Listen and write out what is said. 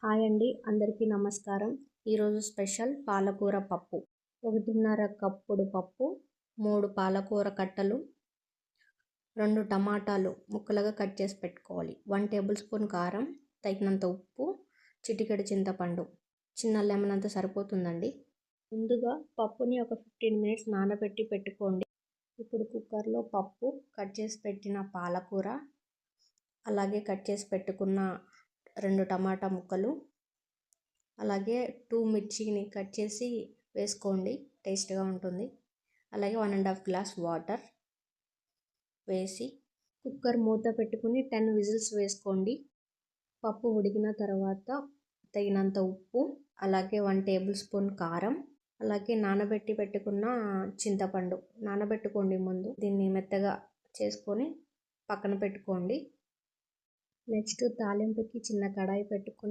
Hi అండి, అందరికీ నమస్కారం. ఈరోజు స్పెషల్ పాలకూర పప్పు. 1.5 కప్పుడు పప్పు, 3 పాలకూర కట్టలు, 2 టమాటాలు ముక్కలుగా కట్ చేసి పెట్టుకోవాలి, 1 టేబుల్ స్పూన్ కారం, తగినంత ఉప్పు, చిటికెడు చింతపండు, చిన్న లెమన్ అంత సరిపోతుందండి. ముందుగా పప్పుని ఒక 15 మినిట్స్ నానబెట్టి పెట్టుకోండి. ఇప్పుడు కుక్కర్లో పప్పు, కట్ చేసి పెట్టిన పాలకూర, అలాగే కట్ చేసి పెట్టుకున్న 2 టమాటా ముక్కలు, అలాగే 2 మిర్చిని కట్ చేసి వేసుకోండి, టేస్ట్గా ఉంటుంది. అలాగే 1.5 గ్లాస్ వాటర్ వేసి కుక్కర్ మూత పెట్టుకుని 10 విజిల్స్ వేసుకోండి. పప్పు ఉడికిన తర్వాత తగినంత ఉప్పు, అలాగే 1 టేబుల్ స్పూన్ కారం, అలాగే నానబెట్టి పెట్టుకున్న చింతపండు నానబెట్టుకోండి. ముందు దీన్ని మెత్తగా చేసుకొని పక్కన పెట్టుకోండి. నెక్స్ట్ తాలింపుకి చిన్న కడాయి పెట్టుకుని